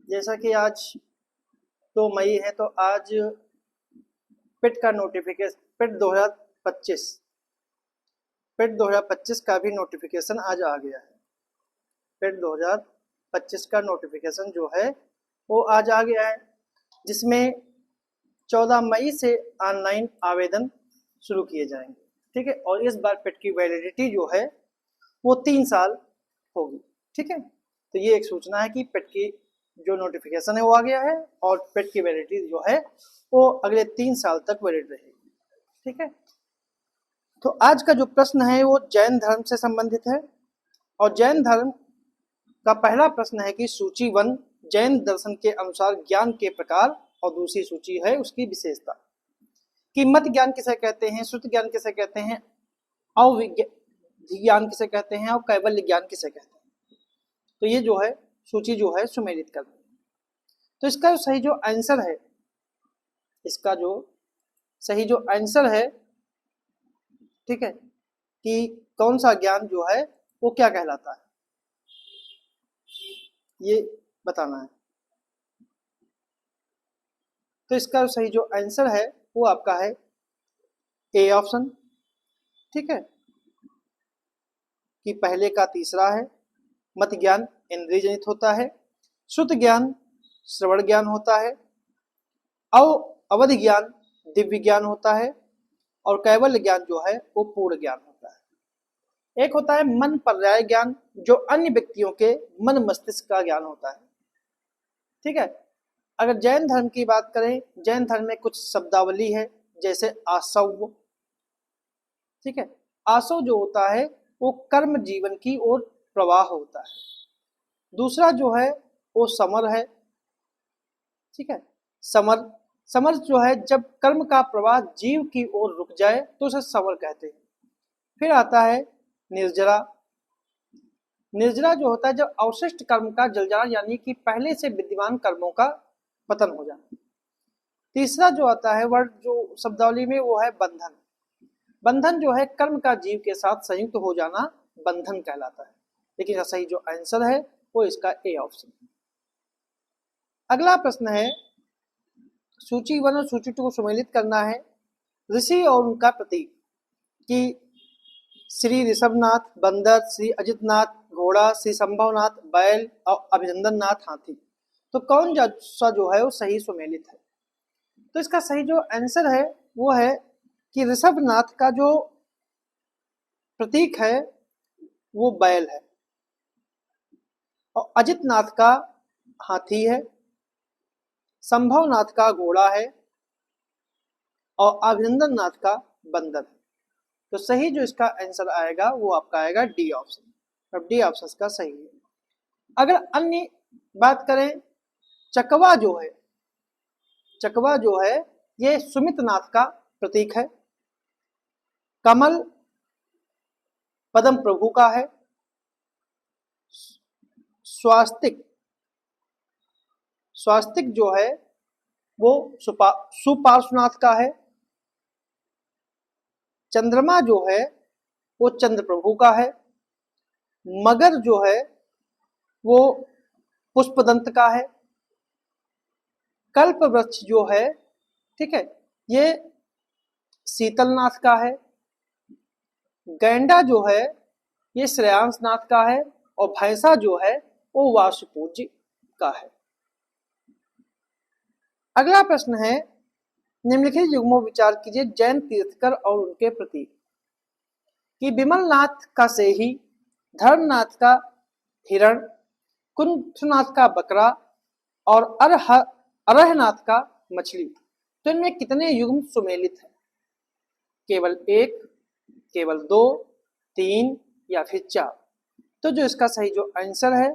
जैसा कि आज 2 मई है तो आज पिट का नोटिफिकेशन पिट 2025 का भी नोटिफिकेशन आज आ गया है। पिट 2025 का नोटिफिकेशन जो है वो आज आ गया है, जिसमें 14 मई से ऑनलाइन आवेदन शुरू किए जाएंगे। ठीक है, और इस बार पिट की वैलिडिटी जो है वो 3 साल होगी। ठीक है, तो ये एक सूचना है कि पिट की जो नोटिफिकेशन है वो आ गया है और पिट की वैलिडिटी जो है वो अगले 3 साल तक वैलिड रहेगी। ठीक है, तो आज का जो प्रश्न है वो जैन धर्म से संबंधित है और जैन धर्म का पहला प्रश्न है कि सूची 1 जैन दर्शन के अनुसार ज्ञान के प्रकार और दूसरी सूची है उसकी विशेषता। कि मत ज्ञान किसे कहते हैं, श्रुत ज्ञान किसे कहते हैं, अविज्ञान किसे कहते हैं और कैवल्य ज्ञान किसे कहते हैं। तो ये जो है सूची जो है सुमेलित कर। तो इसका सही जो आंसर है, इसका जो सही जो आंसर है, ठीक है, कि कौन सा ज्ञान जो है वो क्या कहलाता है, ये बताना है। तो इसका सही जो आंसर है वो आपका है ए ऑप्शन। ठीक है, कि पहले का तीसरा है। मत ज्ञान इंद्रिय जनित होता है, श्रुत ज्ञान श्रवण ज्ञान होता है, अवध ज्ञान दिव्य ज्ञान होता है और कैवल्य ज्ञान जो है वो पूर्ण ज्ञान होता है। एक होता है मन पर्याय ज्ञान, जो अन्य व्यक्तियों के मन मस्तिष्क का ज्ञान होता है। ठीक है, अगर जैन धर्म की बात करें, जैन धर्म में कुछ शब्दावली है जैसे आसव। ठीक है, आसव जो होता है वो कर्म जीवन की ओर प्रवाह होता है। दूसरा जो है वो समर है। ठीक है, समर समर जो है जब कर्म का प्रवाह जीव की ओर रुक जाए तो उसे समर कहते हैं। फिर आता है निर्जरा। निर्जरा जो होता है जब अवशिष्ट कर्म का जल जाना, यानी कि पहले से विद्यमान कर्मों का पतन हो जाना। तीसरा जो आता है वर्ड जो शब्दावली में वो है बंधन। बंधन जो है कर्म का जीव के साथ संयुक्त हो जाना बंधन कहलाता है। लेकिन सही जो आंसर है वो इसका ए ऑप्शन है। अगला प्रश्न है, सूची 1 और सूची 2 को सम्मिलित करना है। ऋषि और उनका प्रतीक। कि श्री ऋषभनाथ बंदर, श्री अजितनाथ घोड़ा, श्री संभवनाथ बैल और अभिनंदन नाथ हाथी। तो कौन सा जो है वो सही सुमेलित है। तो इसका सही जो आंसर है वो है कि ऋषभनाथ का जो प्रतीक है वो बैल है और अजितनाथ का हाथी है, संभवनाथ का घोड़ा है और अभिनंदन नाथ का बंदर है। तो सही जो इसका आंसर आएगा वो आपका आएगा डी ऑप्शन। अब डी ऑप्शन का सही है। अगर अन्य बात करें, चकवा जो है ये सुमित नाथ का प्रतीक है, कमल पदम प्रभु का है, स्वास्तिक जो है वो सुपार्श्वनाथ का है, चंद्रमा जो है वो चंद्र प्रभु का है, मगर जो है वो पुष्पदंत का है, कल्प वृक्ष जो है, ठीक है, ये शीतलनाथ का है, गैंडा जो है ये श्रेयांसनाथ का है और भैंसा जो है वो वासुपूज्य का है। अगला प्रश्न है, निम्नलिखित युग्मों विचार कीजिए जैन तीर्थकर और उनके प्रतीक। कि विमलनाथ का सेही, धर्मनाथ का हिरण, कुंठनाथ का बकरा और अरहनाथ का मछली। तो इनमें कितने युग्म सुमेलित है? केवल 1, केवल 2, 3 या फिर 4। तो जो इसका सही जो आंसर है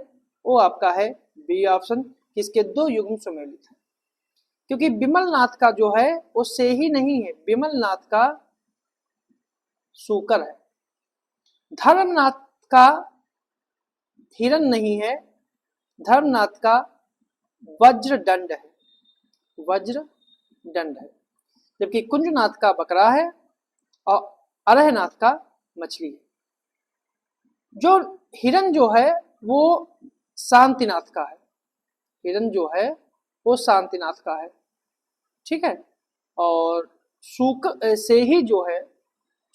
वो आपका है बी ऑप्शन, इसके 2 युग्म सुमेलित है। क्योंकि विमलनाथ का जो है वो से ही नहीं है, विमलनाथ का सूकर है। धर्मनाथ का हिरण नहीं है, धर्मनाथ का वज्रदंड है, वज्रदंड है। जबकि कुंजनाथ का बकरा है और अरहनाथ का मछली है। जो हिरण जो है वो शांतिनाथ का है हिरण जो है वो शांतिनाथ का है, ठीक है। और शुक सेही जो है,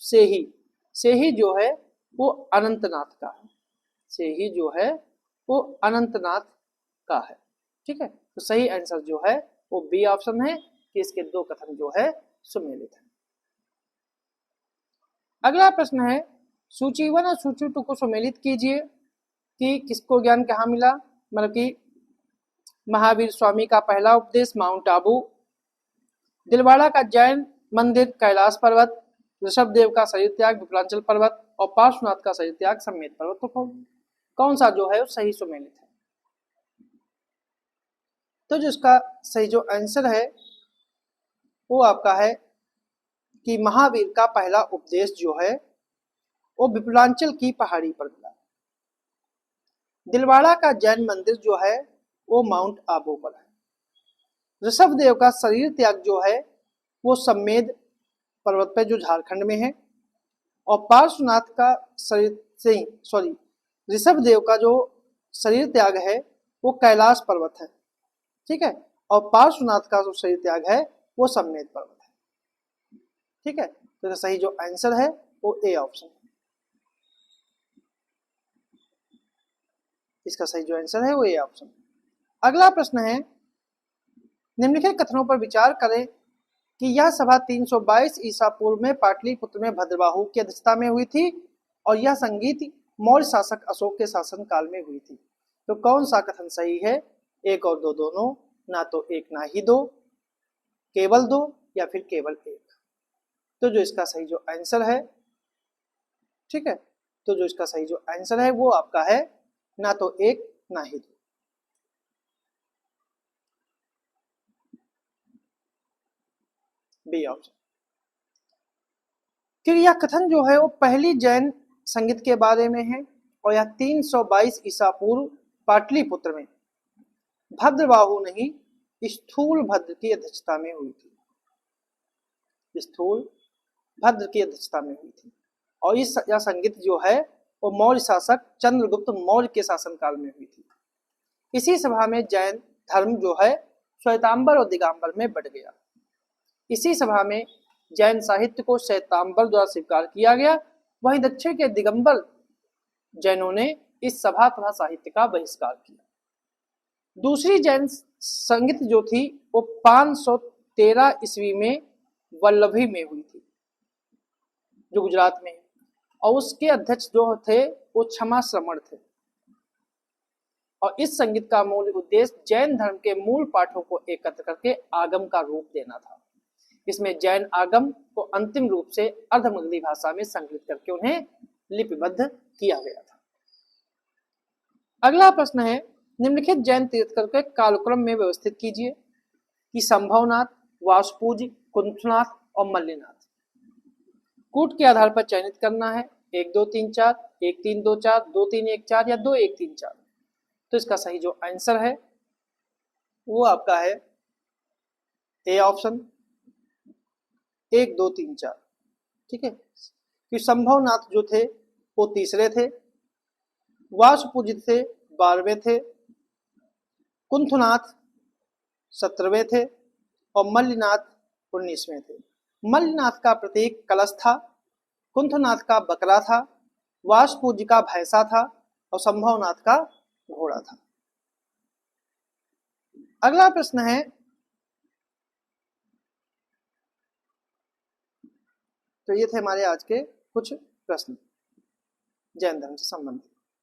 सेही सेही जो है वो अनंतनाथ का है, सेही जो है वो अनंतनाथ का है, ठीक है। तो सही आंसर जो है वो बी ऑप्शन है कि इसके दो कथन जो है सुमेलित है। अगला प्रश्न है सूची 1 और सूची 2 को सुमेलित कीजिए कि किसको ज्ञान कहाँ मिला, मतलब कि महावीर स्वामी का पहला उपदेश माउंट आबू, दिलवाड़ा का जैन मंदिर कैलाश पर्वत, ऋषभ देव का शरीर त्याग विप्रांचल पर्वत और पार्श्वनाथ का शरीर त्याग सम्मेत पर्वत। तो कौन सा जो है वो सही सुमेलित है? तो जो इसका सही जो आंसर है वो आपका है कि महावीर का पहला उपदेश जो है वो विप्रांचल की पहाड़ी पर मिला। दिलवाड़ा का जैन मंदिर जो है वो माउंट आबू पर है। ऋषभ देव का शरीर त्याग जो है वो सम्मेद पर्वत पर जो झारखंड में है। और पार्श्वनाथ का ऋषभ देव का जो शरीर त्याग है वो कैलाश पर्वत है, ठीक है। और पार्श्वनाथ का जो शरीर त्याग है वो सम्मेद पर्वत है, ठीक है। तो सही जो आंसर है वो ए ऑप्शन है, इसका सही जो आंसर है वो ए ऑप्शन। अगला प्रश्न है निम्नलिखित कथनों पर विचार करें कि यह सभा 322 ईसा पूर्व में पाटलिपुत्र में भद्रबाहु की अध्यक्षता में हुई थी और यह संगीत मौर्य शासक अशोक के शासन काल में हुई थी। तो कौन सा कथन सही है? एक और दो दोनों, ना तो एक ना ही दो, केवल दो या फिर केवल एक। तो जो इसका सही जो आंसर है, ठीक है, तो जो इसका सही जो आंसर है वो आपका है ना तो एक ना ही दो। B option. फिर यह कथन जो है वो पहली जैन संगीत के बारे में है और यह 322 ईसा पूर्व पाटलिपुत्र में भद्रबाहु नहीं स्थूल भद्र की अध्यक्षता में हुई थी, स्थूल भद्र की अध्यक्षता में हुई थी। और यह संगीत जो है वो मौर्य शासक चंद्रगुप्त मौर्य के शासनकाल में हुई थी। इसी सभा में जैन धर्म जो है श्वेतांबर और दिगंबर में बढ़ गया। इसी सभा में जैन साहित्य को श्वेतांबर द्वारा स्वीकार किया गया, वहीं दक्षिण के दिगंबर जैनों ने इस सभा तथा साहित्य का बहिष्कार किया। दूसरी जैन संगीत जो थी वो 513 ईस्वी में वल्लभी में हुई थी जो गुजरात में है, और उसके अध्यक्ष जो थे वो क्षमा श्रमण थे। और इस संगीत का मूल उद्देश्य जैन धर्म के मूल पाठों को एकत्र करके आगम का रूप देना था। इसमें जैन आगम को अंतिम रूप से अर्धमगधी भाषा में संकलित करके उन्हें लिपिबद्ध किया गया था। अगला प्रश्न है निम्नलिखित जैन तीर्थंकर के कालक्रम में व्यवस्थित कीजिए कि संभवनाथ, वासुपूज्य, कुंथनाथ और मल्लिनाथ। कूट के आधार पर चयनित करना है 1 2 3 4, 1 3 2 4, 2 3 1 4 या 2 1 3 4। तो इसका सही जो आंसर है वो आपका है ए ऑप्शन 1 2 3 4, ठीक है। कि संभवनाथ जो थे वो तीसरे थे, वासुपूज्य थे 12वें थे, कुंथनाथ 17वें थे और मल्लिनाथ 19वें थे। मल्लिनाथ का प्रतीक कलश था, कुंथनाथ का बकरा था, वासुपूज्य का भैंसा था और संभवनाथ का घोड़ा था। अगला प्रश्न है तो ये थे हमारे आज के कुछ प्रश्न जैन धर्म से संबंधित।